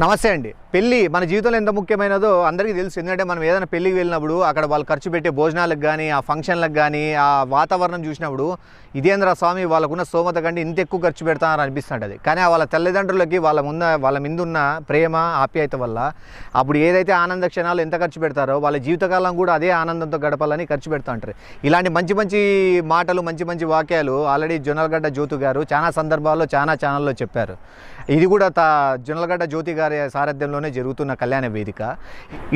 నమస్తే అండి. పెళ్ళి మన జీవితంలో ఎంత ముఖ్యమైనదో అందరికీ తెలుసు. ఎందుకంటే మనం ఏదైనా పెళ్ళికి వెళ్ళినప్పుడు అక్కడ వాళ్ళు ఖర్చు పెట్టే భోజనాలకు కానీ, ఆ ఫంక్షన్లకు కానీ, ఆ వాతావరణం చూసినప్పుడు ఇదేంద్ర స్వామి వాళ్ళకున్న స్తోమత కంటే ఇంత ఎక్కువ ఖర్చు పెడతారని అనిపిస్తుంటుంది. కానీ వాళ్ళ తల్లిదండ్రులకి వాళ్ళ ముందున్న ప్రేమ ఆప్యాయత వల్ల అప్పుడు ఏదైతే ఆనంద క్షణాలు ఎంత ఖర్చు పెడతారో వాళ్ళ జీవితకాలం కూడా అదే ఆనందంతో గడపాలని ఖర్చు పెడతా ఉంటారు. ఇలాంటి మంచి మంచి మాటలు, మంచి మంచి వాక్యాలు ఆల్రెడీ జొన్నలగడ్డ జ్యోతి గారు చాలా సందర్భాల్లో చాలా ఛానల్లో చెప్పారు. ఇది కూడా జొన్నలగడ్డ జ్యోతి గారి సారథ్యంలోనే జరుగుతున్న కళ్యాణ వేదిక.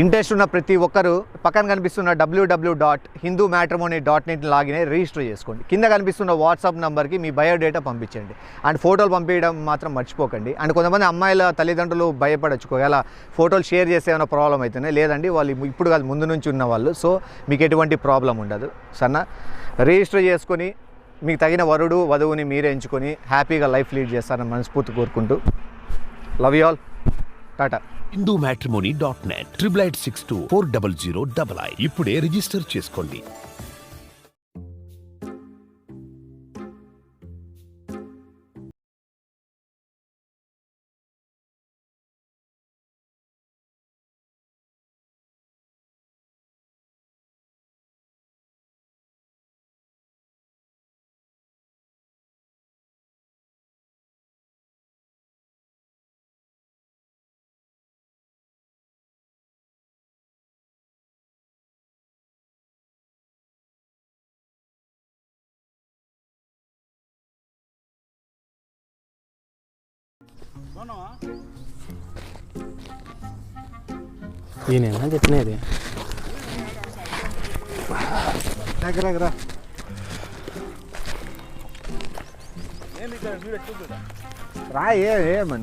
ఇంట్రెస్ట్ ఉన్న ప్రతి ఒక్కరూ పక్కన కనిపిస్తున్న www.hindumatrimony.net లాగిన్ అయ్యి రిజిస్టర్ చేసుకోండి. కింద కనిపిస్తున్న వాట్సాప్ నెంబర్కి మీ బయోడేటా పంపించండి అండ్ ఫోటోలు పంపించడం మాత్రం మర్చిపోకండి. అండ్ కొంతమంది అమ్మాయిల తల్లిదండ్రులు భయపడచ్చు, ఒకవేళ ఫోటోలు షేర్ చేస్తే ఏమైనా ప్రాబ్లం అవుతున్నాయి. లేదండి, వాళ్ళు ఇప్పుడు కాదు ముందు నుంచి ఉన్న వాళ్ళు, సో మీకు ఎటువంటి ప్రాబ్లం ఉండదు. సన్న రిజిస్టర్ చేసుకొని మీకు తగిన వరుడు వధువుని మీరే ఎంచుకొని హ్యాపీగా లైఫ్ లీడ్ చేస్తారని మనస్ఫూర్తి కోరుకుంటూ love you all. Tata. hindumatrimony.net 8862400099 ఇప్పుడే రిజిస్టర్ చేసుకోండి. ఈయన చెప్పినది రా.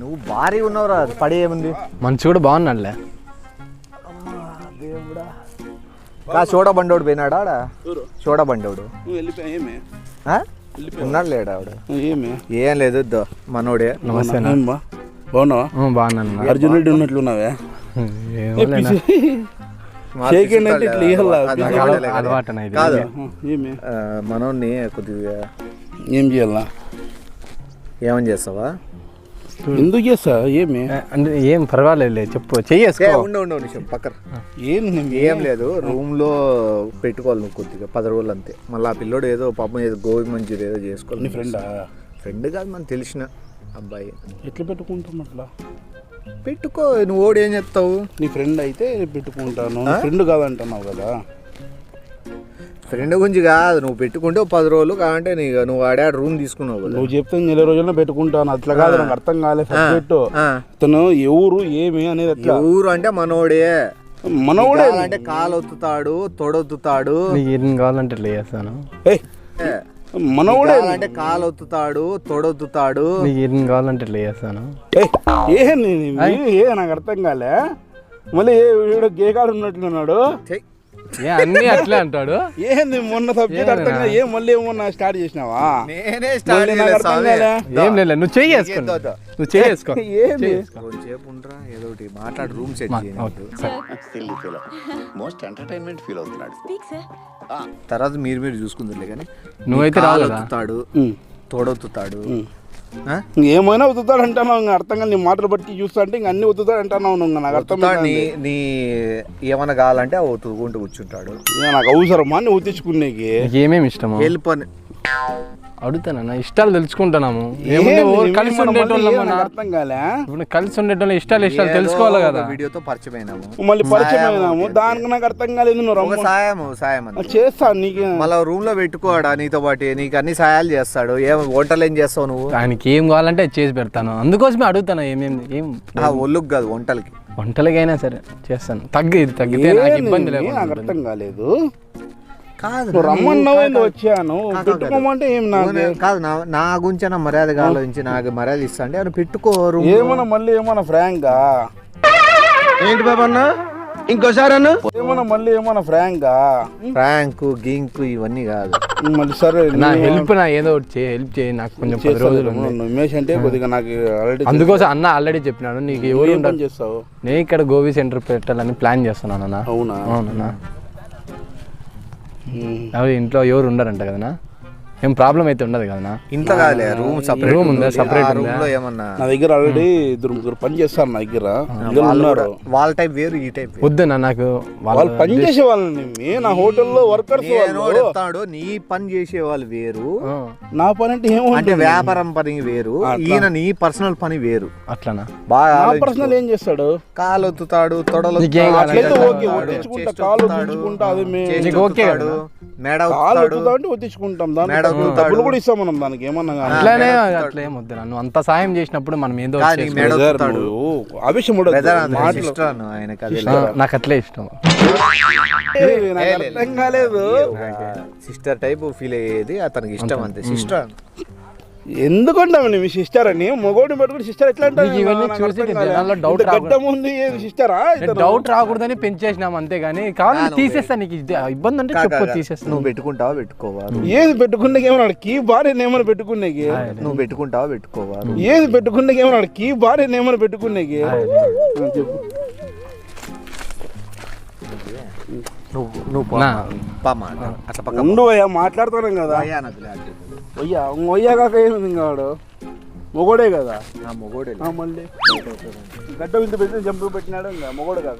నువ్వు భారీ ఉన్నవరా, పడి ఏముంది, మంచి కూడా బాగున్నాడులే. చూడబండోడు పోయినాడా? ఆడ చూడబండోడు ఉన్నాడు లేడా? ఆవిడ ఏం లేదు, మనోడే. నమస్తే. బాగున్నావా? బాగున్నాను. అర్జున్ రెడ్డి ఉన్నట్లున్నావే. అలవాటు కాదు, మనోడిని కొద్దిగా ఏం చేయాలా? ఏమని చేస్తావా? ఎందుకు చేస్తా? ఏమి అంటే ఏం పర్వాలేదు, చెప్పు. చెయ్యేసుకో. నిమిషం పక్కన. ఏం లేదు, రూమ్ లో పెట్టుకోవాలి నువ్వు కొద్దిగా 10 రోజులు అంతే. మళ్ళీ ఆ పిల్లోడు ఏదో పాపం ఏదో గోబీ మంచూరి ఏదో చేసుకోవాలి. నీ ఫ్రెండ్ కాదు, మనకు తెలిసిన అబ్బాయి. ఎట్లా పెట్టుకుంటాం అట్లా? పెట్టుకో. నువ్వు ఓడి ఏం చెప్తావు? నీ ఫ్రెండ్ అయితే పెట్టుకుంటాను. ఫ్రెండ్ కాదంటున్నావు కదా. ఫ్రెండ్ గురించి కాదు, నువ్వు పెట్టుకుంటే 10 రోజులు కావంటే నువ్వు ఆడే రూమ్ తీసుకున్నావు కదా. నువ్వు చెప్తే నెల రోజుల్లో పెట్టుకుంటాను అట్లా కాదు, నాకు అర్థం కాలేదు. పెట్టు తను ఎవరు ఏమి అనేది. అట్లా ఊరు అంటే మనోడే. మనోడే అంటే కాలు ఒత్తుతాడు, తొడొత్తుతాడు. ఏం కావాలంటే ఇట్లా చేస్తాను. మనోడే అంటే కాలు ఒత్తుతాడు, తొడొత్తుతాడు. ఏం కావాలంటే ఇట్లా చేస్తాను. నాకు అర్థం కాలే. మళ్ళీ గేగాడు ఉన్నట్లున్నాడు. అన్ని అట్లే అంటాడు. ఏంది మొన్న సబ్జెక్ట్ అర్థం కాదు. ఏం మళ్ళీ ఏమన్నా స్టార్ట్ చేసినావా? నేనే ఏం లేదు, నువ్వు చేసుకో. నువ్వు చేసుకో. ఏదో ఒకటి మాట్లాడు. రూమ్ సెట్ తర్వాత మీరు చూసుకుందరులే. కానీ నువ్వైతే రాలుతాడు, తోడొత్తుతాడు. ఏమైనా ఉతుతాడు అంటున్నావు. అర్థం కాదు. నీ మాటలు బట్టి చూస్తా అంటే ఇంక అన్ని ఉతుతాడు అంటున్నావు. నాకు అర్థం నీ ఏమైనా కావాలంటే ఉతుకుంటూ కూర్చుంటాడు. నాకు అవసరమా నువ్వు ఉతించుకునేకి? ఏమేమి ఇష్టమా వెళ్ళిపోయి అడుగుతానన్నా. ఇష్టాలు తెలుసుకుంటున్నాము. కలిసి అర్థం కాలే. ఇప్పుడు కలిసి ఉండేటోళ్ళ ఇష్టాలు తెలుసుకోవాలి కదా. వీడియోతో పరిచయమైనాము, మళ్ళీ పరిచయం అయినాము. దానికి నాకు అర్థం కాలేదు. సాయం చేస్తాను నీకు. మళ్ళీ రూమ్ లో పెట్టుకోడా నీతో పాటు, నీకు అన్ని సాయాలు చేస్తాడు. ఏం వంటలు ఏం చేస్తావు నువ్వు? ఆయనకి ఏం కావాలంటే చేసి పెడతాను. అందుకోసమే అడుగుతాను. ఏం ఒళ్ళుకు కాదు, వంటలకైనా సరే చేస్తాను. తగ్గితే నాకు ఇబ్బంది లేదు. నాకు అర్థం కాలేదు. రమ్మన్నావు వచ్చాను. పెట్టుకోమంటే ఏం కాదు. నా గురించి మర్యాదగా ఆలోచించి నాకు మర్యాద ఇస్తా అంటే ఆయన పెట్టుకోరు. ఏమన్నా మళ్ళీ ఏమన్నా ఫ్రాంక్ ఏంటి బాబన్నా? ఇంకోసారి ఏమన్నా మళ్ళీ ఏమన్నా ఫ్రాంక్ గింకు ఇవన్నీ కాదు. మళ్ళీ సరే నా హెల్ప్ ఏదో హెల్ప్ చేయి. నాకు కొంచెం 10 రోజులు ఉమేష్ అంటే కొద్దిగా నాకు అందుకోసం అన్న ఆల్రెడీ చెప్పినాడు. నీకు ఎవరు చేస్తావు? నేను ఇక్కడ గోబీ సెంటర్ పెట్టాలని ప్లాన్ చేస్తున్నాను అన్న. అవునా? అవునన్నా. ఇంట్లో ఎవరు ఉండరంట కదనా? ఏం ప్రాబ్లం అయితే ఉండదు కదా. ఇంట్లో కాదులే, రూమ్ సపరేట్ రూమ్ ఉందా? సపరేట్ రూమ్ లో ఏమన్నా నా దగ్గర ఆల్రెడీ ముగ్గురు పని చేస్తారు నా దగ్గర ఉన్నారు. వాళ్ళ టైప్ వేరు, ఈ టైప్ వద్దన్నా నాకు. వాళ్ళు పని చేసే వాళ్ళని నా హోటల్లో వర్కర్స్ చెప్తాడు. నీ పని చేసే వాళ్ళు వేరు, నా పని అంటే ఏమో అంటే వ్యాపారం పని వేరు, ఈయన నీ పర్సనల్ పని వేరు. అట్లనా? బాగా పర్సనల్ ఏం చేస్తాడు? కాలు ఒత్తుతాడు, తొడలు నీకేం కావాలి? ఒత్తించుకుంటా, కాలు ఒత్తించుకుంటా, అది మేడ కాలు ఒత్తుతా అంటే ఒత్తించుకుంటాం. దానికి డబ్బులు కూడా ఇస్తాం మనం దానికి, ఏమన్నా అట్లానే అట్లా ఏం వద్దు. నువ్వు అంత సాయం చేసినప్పుడు మనం ఏదో ఆవేశం నాకు అట్లే ఇష్టం. అర్థం కాలేదు. సిస్టర్ టైప్ ఫీల్ అయ్యేది అతనికి ఇష్టం, అంతే. సిస్టర్ ఎందుకంటావు మీ సిస్టర్ అని? మొగోడిని పట్టుకుని సిస్టర్ ఎట్లా అంటావు? గడ్డం ఉంది సిస్టరా? డౌట్ రాకూడదని పెంచేసినాం అంతేగాని కావాలి తీసేస్తా. నీకు ఇబ్బంది అంటే చెప్పు, తీసేస్తా. నువ్వు పెట్టుకుంటావా పెట్టుకోవాలి? ఏది పెట్టుకునే ఏమన్నాడు? కీ భార్య ఏమైనా పెట్టుకునేకి? నువ్వు పెట్టుకుంటావా పెట్టుకోవాలి? ఏది పెట్టుకునే ఏమన్నాడు? కీ భార్య ఏమైనా పెట్టుకునేకి? చెప్పు. ఉండు అయ్యా, మాట్లాడుతున్నాం కదా. ఒయ్యా కాక ఏమింది కాడు? మొగోడే కదా. మొగోడే మళ్ళీ గడ్డ ఇంత పెట్టి జంపు పెట్టినాడు. ఇంకా మొగోడు కాక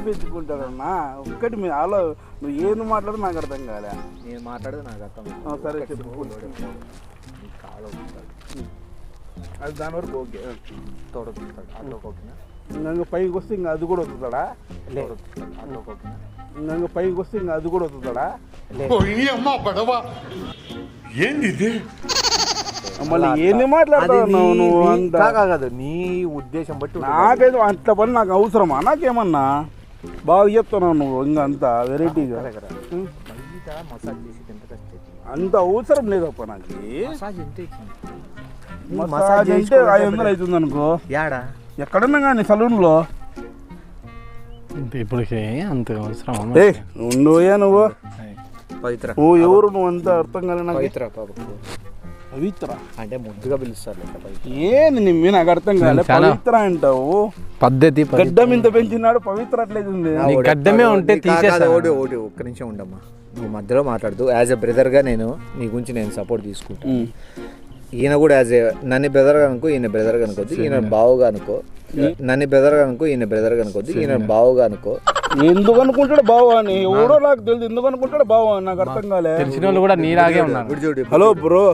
పెంచుకుంటాడన్నా. ఒక్కటి మీ ఆలో నువ్వు ఏది మాట్లాడు నాకు అర్థం కాలే. నేను మాట్లాడదు నాకు అర్థం. సరే చెప్పు. అది దాని వరకు ఓకే. ఇంకా పైకి వస్తే ఇంకా అది కూడా వస్తుందా? ఇంకా పైకి వస్తే ఇంకా అది కూడా వస్తుందా? ఏంది మళ్ళీ ఏంది మాట్లాడుతున్నావు నువ్వు? అంతా కాదు, నీ ఉద్దేశం బట్టి. నాకైతే అంత పని నాకు అవసరమా? నాకేమన్నా బాగా చెప్తున్నావు నువ్వు. ఇంకా అంత వెరైటీగా అంత అవసరం లేదప్ప నాకు. మసాజ్ అంటే 500 అవుతుంది అనుకో. ఎక్కడన్నా కానీ సలూన్లో. ఇప్పుడు అంత అవసరం ఉండోయా నువ్వు? పవిత్ర ఓ ఎవరు నువ్వు? అంత అర్థం కాలే నాకు. పవిత్ర పవిత్ర అంటే ముద్దుగా పిలుస్తారు. ఏంది నిమ్మి నాకు అర్థం కాలే. పవిత్ర అంటావు పద్ధతి. గడ్డం ఇంత పెంచినాడు, పవిత్ర అట్లేదు. గడ్డమే ఉంటే తీసేస్తా. ఒకటి ఒక్క నిమిషం ఉండమ్మా, నువ్వు మధ్యలో మాట్లాడుతూ. యాజ్ ఎ బ్రదర్గా నేను నీ గురించి నేను సపోర్ట్ తీసుకుంటాను. ఈయన కూడా యాజ్ ఏ నన్ను బ్రదర్గా అనుకో, ఈయన బ్రదర్గా అనుకోద్దు. ఈయన బావుగా అనుకో. నన్ను బ్రదర్గా అనుకో, ఈయన బ్రదర్గా అనుకోద్దు. ఈయన బావుగా అనుకో. ఎందుకు అనుకుంటాడు బావా అని? ఎవడో నాకు తెలియదు. ఎందుకు అనుకుంటాడు బావా అని నాకు అర్థం కాలే. తెలిసిన వాళ్ళు కూడా నీలాగే ఉన్నారు. హలో బ్రో,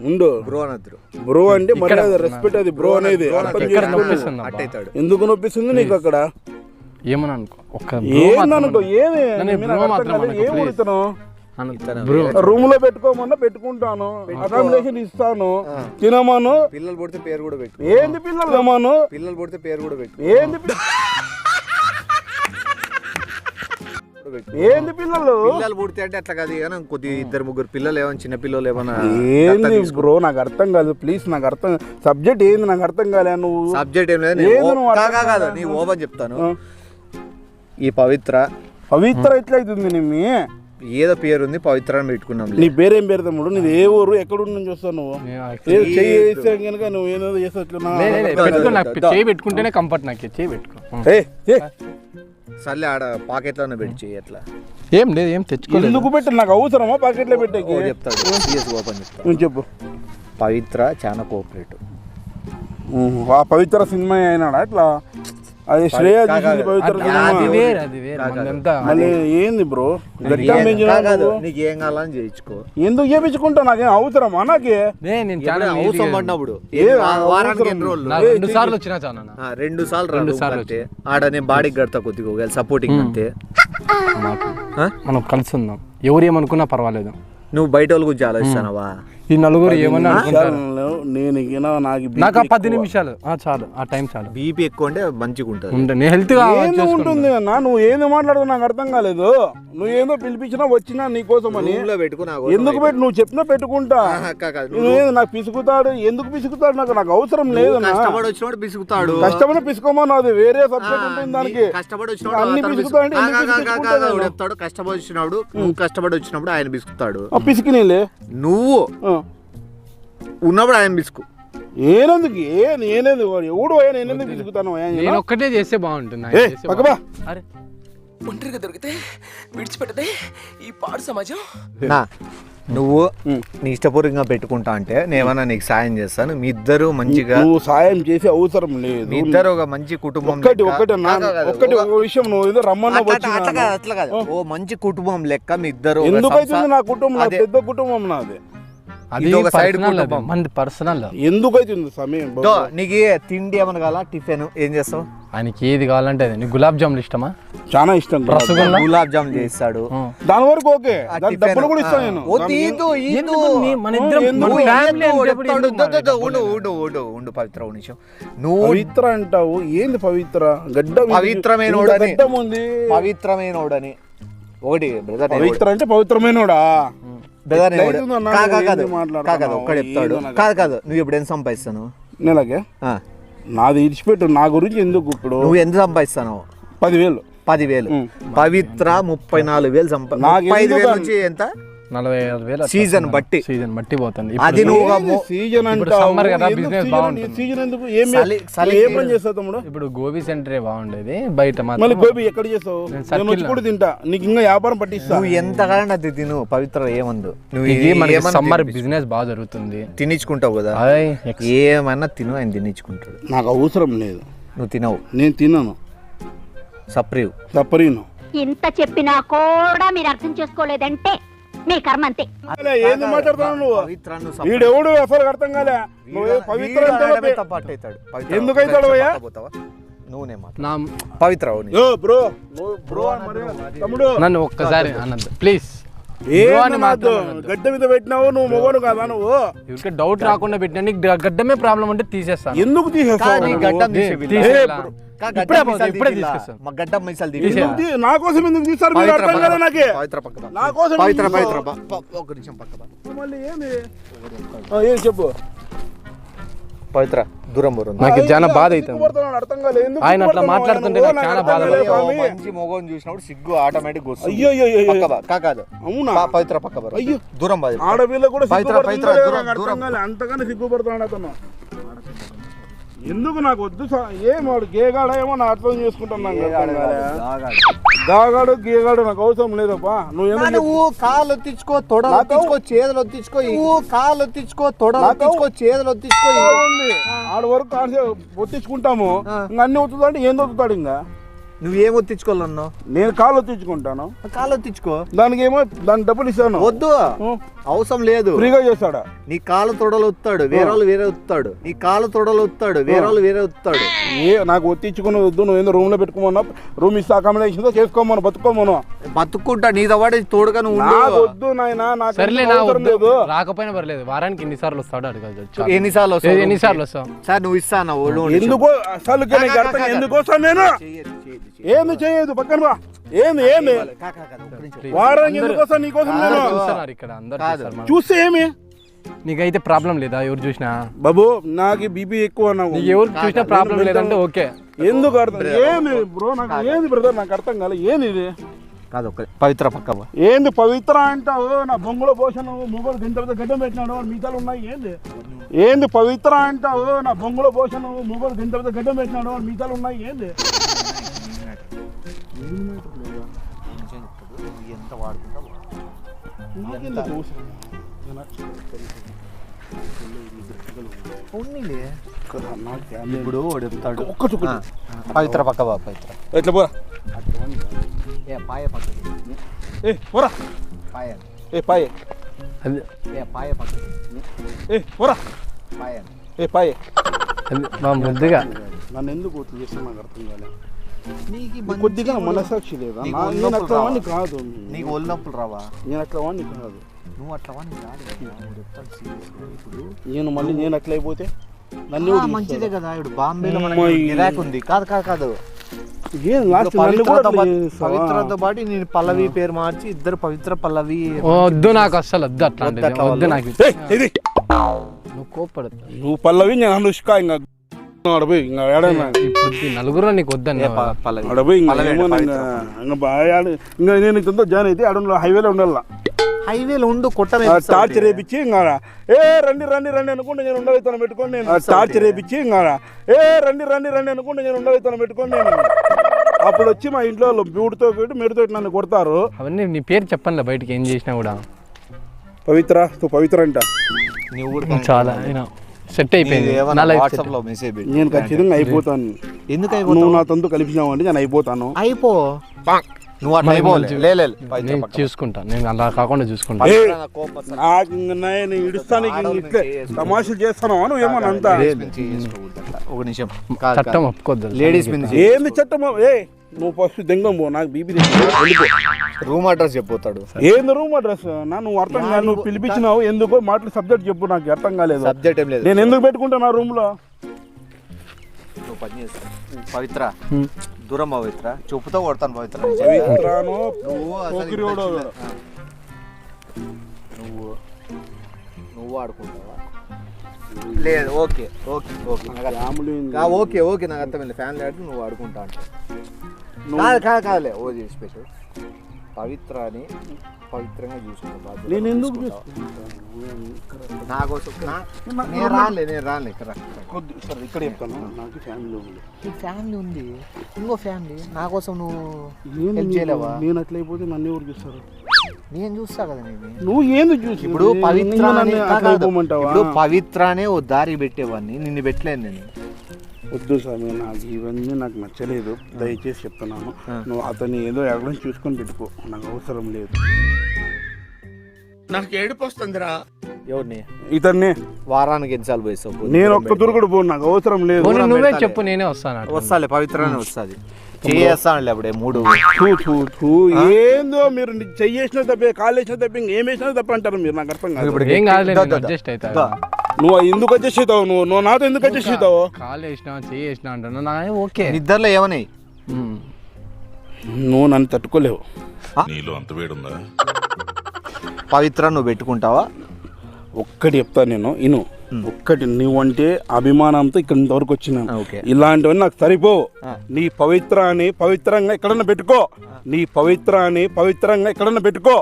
ఉండు. బ్రో అనద్దు. బ్రో అంటే మర్యాద, రెస్పెక్ట్. అది బ్రో అనేది ఎందుకు నొప్పిస్తుంది నీకు అక్కడ? ఏమని అనుకో, ఏందనుకో. ఏం ఉడుతాను? రూమ్ లో పెట్టుకోమన్నా పెట్టుకుంటాను, అకామిడేషన్ ఇస్తాను, తినమాను. పిల్లలు పుడితే పేరు కూడా పెట్టు. ఏంది పిల్లలు తినమాను? పిల్లలు పుడితే పేరు కూడా పెట్టు. ఏంది ఏంది పిల్లలు? పిల్లలు పుడితే అంటే అట్లా కాదు కానీ కొద్ది 2-3 పిల్లలు ఏమైనా చిన్న పిల్లలు ఏమైనా. ఏంది బ్రో నాకు అర్థం కాదు. ప్లీజ్ నాకు అర్థం. సబ్జెక్ట్ ఏంది నాకు అర్థం కాలే. నువ్వు సబ్జెక్ట్ ఏం లేదు కాదు, నీ ఓపెన్ చెప్తాను. ఈ పవిత్ర ఎట్లా అవుతుంది? నిమ్మి ఏదో పేరు ఉంది, పవిత్ర అని పెట్టుకున్నాం. నీ పేరేం పేరు తమ్ముడు? నీది ఏ ఊరు? ఎక్కడ నుంచి వస్తావు నువ్వు? చేస్తే కనుక నువ్వు ఏదో చేస్తా. చేయి పెట్టుకుంటేనే కంఫర్ట్. నాకు చేయి పెట్టుకో. సర్లే, ఆడ పాకెట్ లోనే పెట్టి చేయి. అట్లా ఏం లేదు, ఏం తెచ్చుకోలేదు. ఎందుకు పెట్టు? నాకు అవసరమా పాకెట్ లో పెట్టే? చెప్తాడు. ఓపెన్ చెప్తాను, చెప్పు. పవిత్ర చాలా కోఆపరేటివ్. ఆ పవిత్ర సినిమా అయినాడా అట్లా? అది శ్రేయ పవిత్ర మళ్ళీ ఏంది బ్రో? నీకు ఏం కావాలని చేయించుకో. ఎందుకు చేయించుకుంటా? నాకేం అవసరమా? నాకే అవసరం పడినప్పుడు 2 సార్లు వచ్చినా చాలా. 2 సార్లు ఆడ నేను బాడీకి కడతా కొద్దిగా, ఒకవేళ సపోర్టింగ్ అంతే. మనం కలిసి ఉందాం. ఎవరు ఏమనుకున్నా పర్వాలేదు. నువ్వు బయట వాళ్ళ గురించి ఆలోచిస్తానవా? ఈ నలుగురు ఏమన్నా నాకు 10 నిమిషాలు చాలు. ఆ టైం చాలు. బీపీ ఎక్కువ అంటే మంచిగా ఉంటుంది. హెల్త్ ఉంటుంది అన్న. నువ్వు ఏందో మాట్లాడుతావు నాకు అర్థం కాలేదు. నువ్వు ఏందో పిలిపించినా వచ్చినా నీకోసం అని. ఎందుకు పెట్టు? నువ్వు చెప్పినా పెట్టుకుంటా. నాకు పిసుకుతాడు. ఎందుకు పిసుకుతాడు? నాకు అవసరం లేదు. కష్టపడి వచ్చినప్పుడు పిసుకుతాడు. కష్టపడి పిసుకోమని అది వేరే సబ్జెక్ట్ ఉంటుంది దానికి. కష్టపడి వచ్చినప్పుడు చెప్తాడు. కష్టపడి వచ్చినప్పుడు కష్టపడి వచ్చినప్పుడు ఆయన పిసుకుతాడు. పిసికినీలే నువ్వు ఉన్నప్పుడు ఆయన పిసుకు. ఏనందుకు నేనేది ఎవడు నేనెందుకు పిసుకుతాను? నేను ఒక్కటే చేస్తే బాగుంటుంది. ఒంటరిగా దొరికితే విడిచిపెట్టదే ఈ పాడు సమాజం. నా నువ్వు నీ ఇష్టపూర్వకంగా పెట్టుకుంటా అంటే నేనేమన్నా నీకు సాయం చేస్తాను. మీ ఇద్దరు మంచిగా నువ్వు సాయం చేసే అవసరం లేదు. మీ ఇద్దరు ఒక మంచి కుటుంబం ఒక్కటి లెక్క. ఒక విషయం నువ్వు ఏదో రమ్మన్నా అట్లా కాదు ఓ మంచి కుటుంబం లెక్క మీ ఇద్దరు ఒక ఎందుకైతుంది నా కుటుంబం? నా పెద్ద కుటుంబం నాది. అది ఇది ఒక సైడ్ పర్సనల్, కుటుంబం. మన పర్సనల్. ఎందుకైతుంది సమయం? దో, నీకు తిండి ఏమన్నా కావాలా? టిఫిన్ ఏం చేస్తావు? ఆయనకి ఏది కావాలంటే అది. నీకు గులాబ్ జాములు ఇష్టమా? చాలా ఇష్టం. రసగుల్లా? గులాబ్ జామ్ చేస్తాడు. దాని వరకు ఓకే, దాని డబ్బులు కూడా ఇస్తాను నేను. మన ఇద్దరం మన ఫ్యామిలీ అంటే ఉండు పవిత్ర ఒక నిమిషం. నువ్వు పవిత్ర అంటావు ఏంది? పవిత్ర పవిత్రమైనోడని గడ్డం ఉంది. పవిత్రమైనోడని ఒకటి బ్రదర్. పవిత్ర అంటే పవిత్రమైనోడా? బ్రదర్ మాట్లాడు ఒక్కడు చెప్తాడు. కాదు నువ్వు ఇప్పుడు ఎంత సంపాదిస్తాను నెలకే? నాది ఇడిచిపెట్టు, నా గురించి ఎందుకు ఇప్పుడు? నువ్వు ఎంత సంపాదిస్తాను? 10,000. 10,000. పవిత్ర 34,000 35,000 నుంచి ఎంత? 45,000 సీజన్ బట్టి పోతుంది. అది నువ్వు సీజన్ ఇప్పుడు సమ్మర్ కదా, బిజినెస్ బాగుంటుంది. సీజన్ ఎందుకు? ఏం పని చేస్తావు తమ్ముడు? ఇప్పుడు గోబీ సెంటరే బాగుండేది, బయట మళ్ళీ గోబీ ఎక్కడ చేస్తావు? నేను వచ్చి కూడా తింటా, నీకు ఇంకా వ్యాపారం పట్టిస్తా. నువ్వు ఎంతగానో అది తిను. పవిత్ర ఏమందు నువ్వు ఇది మనకి సమ్మర్ బిజినెస్ బాగా జరుగుతుంది. తినించుకుంటావు కదా, ఏమన్నా తిను, ఆయన తినించుకుంటాడు. నాకు అవసరం లేదు. నువ్వు తినవు. నేను తినను. సపరీను. ఇంత చెప్పినా కూడా మీరు అర్థం చేసుకోలేదంటే మీ కర్మ అంతే. ఏంది మాట్లాడుతున్నావు నువ్వు? వీడెవడు అసలు అర్థం కాలే. నువ్వు పవిత్ర ఎందుకైతాడు? పవిత్ర తమ్ముడు నన్ను ఒక్కసారి అన్నది ప్లీజ్. గడ్డ మీద పెట్టినావు, నువ్వు మొగోడు కదా. నువ్వు ఇక డౌట్ రాకుండా పెట్టినా, నీకు గడ్డమే ప్రాబ్లం అంటే తీసేస్తాను. ఎందుకు తీసేస్తావు? ఇప్పుడే తీసుకొస్తాను. నా కోసం ఎందుకు తీస్తారు? మీరు అర్థం కదా నాకే. నా కోసం మళ్ళీ ఏమి? ఏం చెప్పు. పవిత్ర దూరం నాకు చాలా బాధ అవుతుంది. అర్థం కాలేదు. ఆయన అట్లా మాట్లాడుతుంటే నాకు చాలా బాధ. మంచి మొగోని చూసినప్పుడు సిగ్గు ఆటోమేటిక్ వస్తుంది. అయ్యో కాదు. అవునా? పవిత్ర పక్క అయ్యో దూరం ఆడపిల్ల కూడా దూరం అంతగానే సిగ్గుపడుతున్నాడు అతను. ఎందుకు నాకు వద్దు. ఏమాడు గేగాడ ఏమో నా అర్థం చేసుకుంటున్నాను. దాగాడు గేగాడు నాకు అవసరం లేదప్పా. నువ్వు కాళ్ళు ఒత్తించుకో, తొడలు ఒత్తించుకో, చేతులు ఒత్తించుకో. కాళ్ళు ఒత్తించుకో, తొడలు ఒత్తించుకో, చేతులు ఒత్తించుకో. ఆడ వరకు ఒత్తించుకుంటాము. ఇంకా అన్ని ఒత్తుతాడు. ఏం ఒత్తుతాడు? ఇంకా నువ్వేం ఒత్తించుకోవాలన్నావు? నేను కాళ్ళు ఒత్తించుకుంటాను. కాళ్ళు ఒత్తించుకో. దానికి ఏమో దాని డబ్బులు ఇస్తాను. వద్దు, అవసరం లేదు. ఫ్రీగా చేస్తాడా? నీ కాళ్ళు తొడలు ఒత్తాడు, వేరే వాళ్ళు వేరే ఒత్తాడు. నీ కాళ్ళు తొడలు ఒత్తాడు, వేరే వాళ్ళు వేరే ఒత్తాడు. నాకు ఒత్తించుకుని వద్దు. నువ్వు ఏదో రూమ్ లో పెట్టుకోమన్నా, రూమ్ ఇస్తే అకామిడేషన్ తో చేసుకోమను, బతుకోమను. బతుక్కుంటా నీతో పాటు తోడుగా నువ్వు. వద్దు నాయన, లేదు. రాకపోయినా పర్లేదు. వారానికి ఎన్నిసార్లు వస్తాడు అడగదు. ఎన్నిసార్లు వస్తావు సార్? నువ్వు ఇస్తాను. ఎందుకో అసలు ఎందుకు వస్తాను నేను? ఏమి చేయదు. పక్కన బా. ఏమి వారానికి ఎందుకు వస్తాను? నీకోసం చూస్తే ఏమి? నీకైతే ప్రాబ్లం లేదా? ఎవరు చూసినా బాబు నాకు బీపీ ఎక్కువ. ఎవరు చూసినా ప్రాబ్లం లేదంటే ఓకే. ఎందుకు అర్థం? ఏమి బ్రో? నాకు ఏంది బ్రదర్? నాకు అర్థం కాలే. ఏంది ఇది? కాదు పవిత్ర పక్క. ఏంది పవిత్ర అంటావు? నా బొంగులో పోషను మొగలు గడ్డం పెట్టినాడు, మిగతాలు ఉన్నాయి. ఏంది పవిత్ర అంటావు? నా బొంగులో పోషను మొగలు గడ్డం పెట్టినాడు, మిగతాలు ఉన్నాయి. ఏంది? ఎంత వాడుకుంటా ఇప్పుడు చెప్తాడు. పవిత్ర పక్క బా. పవిత్ర ఎట్లా పోరా? పాయ పక్కకి. పోరా. పాయ పాయ పాయ పక్కకి. పోరా. పాయ పాయ ముద్దుగా. నన్ను ఎందుకు చేస్తాను? నాకు అర్థం కాలే. కొద్దిగా మనసాక్షి లేదా? నేను అట్లా వాడిని కాదు. నీకు ఒళ్ళు నొప్పులు రావా? నేను అట్లా వాడిని కాదు. నువ్వు అట్లా వాడిని కాదు. నేను మళ్ళీ నేను అట్లా అయిపోతే నన్ను మంచిదే కదా. ఇప్పుడు బాంబేలో గిరాక్ ఉంది. కాదు పవిత్రతో పాటు నేను పల్లవి పేరు మార్చి ఇద్దరు పవిత్ర పల్లవి. వద్దు నాకు అస్సలు వద్దు. అట్లా వద్దు నాకు. నువ్వు కోపడదు. నువ్వు పల్లవి, నేను అనుష్క. ఇంకా నలుగురు నీకు వద్దని నేను ఇంత జాయిన్ అయితే అడవులో హైవేలో ఉండాల. హైవేలో ఉండు కొట్టమే టార్చ్ రేపించి ఇంకా రండి అనుకుంటే నేను ఉండవుతాను పెట్టుకోండి. నేను టార్చ్ రేపించి ఇంకా రండి అనుకుంటే నేను ఉండవుతాను పెట్టుకోండి. నేను అప్పుడు వచ్చి మా ఇంట్లో బ్యూటితో మెరుతో నన్ను కొడతారు. అవన్నీ నీ పేరు చెప్పనులే బయటికి ఏం చేసినా కూడా. పవిత్ర పవిత్ర అంట. నువ్వు కూడా చాలా సెట్ అయిపోయింది. నా లైఫ్ వాట్సాప్ లో మెసేజ్ పెట్టి నేను ఖచ్చితంగా అయిపోతాను. ఎందుకు నువ్వు నా తంతు కలిపినావు అంటే నేను అయిపోతాను. అయిపో నువ్వు అట్లా అయిపోలే. నేను చూసుకుంటాను, నేను అలా కాకుండా చూసుకుంటాను. నాకు నేను ఇడుస్తాను ఇట్లే తమాషలు చేస్తాను. నువ్వేమన్నా అంతా ఒక నిమిషం చట్టం ఒప్పుకోద్దు. లేడీస్ మీద ఏంది చట్టం? నువ్వు ఫస్ట్ దెంగం పో, నాకు బీపీ రూమ్ అడ్రస్ చెప్పిపోతాడు. ఏంది రూమ్ అడ్రస్? నువ్వు అర్థం కాదు, నువ్వు పిలిపించినావు ఎందుకో మాటలు సబ్జెక్ట్ చెప్పు, నాకు అర్థం కాలేదు. సబ్జెక్ట్ ఏం లేదు. నేను ఎందుకు పెట్టుకుంటా నా రూమ్ లో? నువ్వు పని చేస్తావు పవిత్ర, దూరం పవిత్ర, చెప్పుతో కొడతాను పవిత్ర. పవిత్రను నువ్వు ఆడుకుంటావా? లేదు. Okay okay okay okay okay నాకు అర్థమైంది. ఫ్యామిలీ ఆడికి నువ్వు ఆడుకుంటా అంటే కాదులే. ఓ స్పెషల్ పవిత్ర అని పవిత్రంగా చూసుకుంటా. నేను ఎందుకు నా కోసం నేను రాలే ఇక్కడ ఇక్కడ చెప్తాను. నాకు ఫ్యామిలీ ఉంది. ఫ్యామిలీ ఉంది, ఇంకో ఫ్యామిలీ. నా కోసం నువ్వు హెల్ప్ చేయలేవా? నేను అట్లా అయిపోతే నన్ను ఎవరు చూస్తారు? నేను చూస్తా కదా. నేను నువ్వు ఏంది చూసి ఇప్పుడు పవిత్రనే ఓ దారి పెట్టేవాడిని, నిన్ను పెట్టలేను నేను. వద్దు స్వామి, నాకు ఇవన్నీ నాకు నచ్చలేదు. దయచేసి చెప్తున్నాను, నువ్వు అతన్ని ఏదో ఎక్కడ చూసుకొని పెట్టుకో, నాకు అవసరం లేదు. నాకు ఏడుపు వస్తుందిరా. ఎవరిని? ఇతన్ని వారానికి ఎన్నిసార్లు పోయిస్తావు? నేను ఒక్క దుర్గుడు పోను, నాకు అవసరం లేదు. నువ్వే చెప్పు, నేనే వస్తాను. వస్తాలే, పవిత్రనే వస్తుంది. చేస్తానులే అప్పుడే 3. ఏందో మీరు చెయ్యేసిన తప్పే, కాలు వేసిన తప్ప, ఇంకేమేసినా తప్ప అంటారు మీరు. నాకు అర్థం కాదు. ఏం కాదులే, అడ్జస్ట్ అవుతా. నువ్వు ఎందుకు అడ్జస్ట్ అవుతావు? నువ్వు నాతో ఎందుకు అడ్జస్ట్ అవుతావు? కాలు వేసినా చేసినా అంటున్నా, నా ఓకే. నిద్రలో ఏమని నువ్వు నన్ను తట్టుకోలేవు. నీలో అంత వేడుందా? పవిత్ర నువ్వు పెట్టుకుంటావా? ఒక్కటి చెప్తాను నేను, ఇను. ఒక్కటి, నువ్వంటే అభిమానంతో ఇక్కడ ఇంతవరకు వచ్చినాను. ఇలాంటివన్నీ నాకు సరిపోవు. నీ పవిత్ర అని పవిత్రంగా ఎక్కడన్నా పెట్టుకో. నీ పవిత్ర అని పవిత్రంగా ఎక్కడన్నా పెట్టుకో.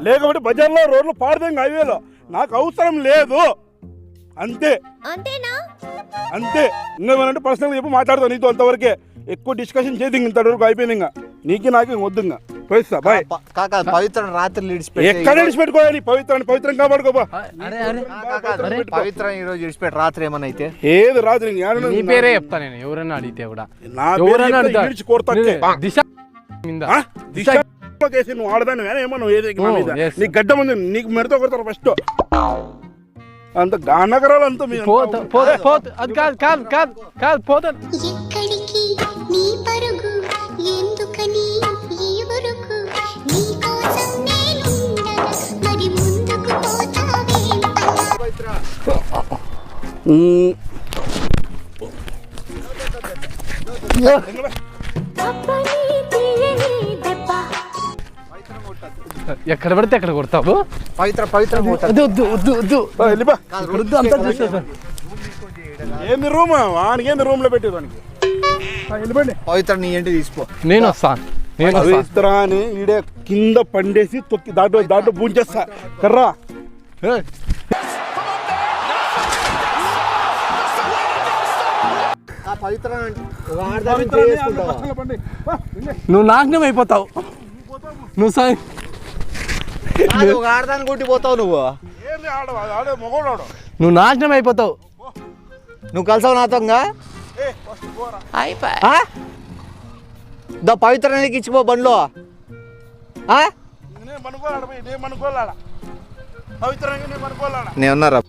లేకపోతే బజార్లో రోడ్లు పాడదంగా, హైవేలో. నాకు అవసరం లేదు. అంతే అంతే. ఇంకేమనంటే పర్సనల్గా చెప్పి మాట్లాడతావు నీతో, అంతవరకే. ఎక్కువ డిస్కషన్ చేసి ఇంతవరకు అయిపోయింది. ఇంకా నీకు నాకు వద్దు. ఇంకా పోయిస్తా బాయ్. పవిత్ర రాత్రి ఎక్కడ విడిచిపెట్టుకోవాలి? పవిత్రం కాపాడుకోబా. పవిత్ర ఈ రోజు విడిచిపెట్టి రాత్రి ఏమన్నా అయితే ఏది రాత్రి నీ పేరే చెప్తా నేను, ఎవరైనా అడిగితే కూడా. నువ్వు ఆడదాను ఏమో, నువ్వు ఏది నీకు గడ్డ ముందు నీకు మెడతో కొడతారు ఫస్ట్. అంత గానగరాలు అంతా ఎక్కడ పడితే ఎక్కడ కొడతావు? పవిత్ర ఏంది రూమ్? వానికి ఏంది రూమ్ లో పెట్టేదానికి? పవిత్ర నీ ఏంటి తీసుకో, నేను వస్తాను. పవిత్ర అని ఈడే కింద పండేసి తొక్కి దాంట్లో పూంచేస్తా కర్రా. నువ్వు నాశనం అయిపోతావు. నువ్వు ఆడదాన్ని కొట్టిపోతావు. నువ్వు నాశనం అయిపోతావు. నువ్వు కలిసావు నాతో. పవిత్ర ఇచ్చిపో బండ్లో. నేను ఉన్నారా?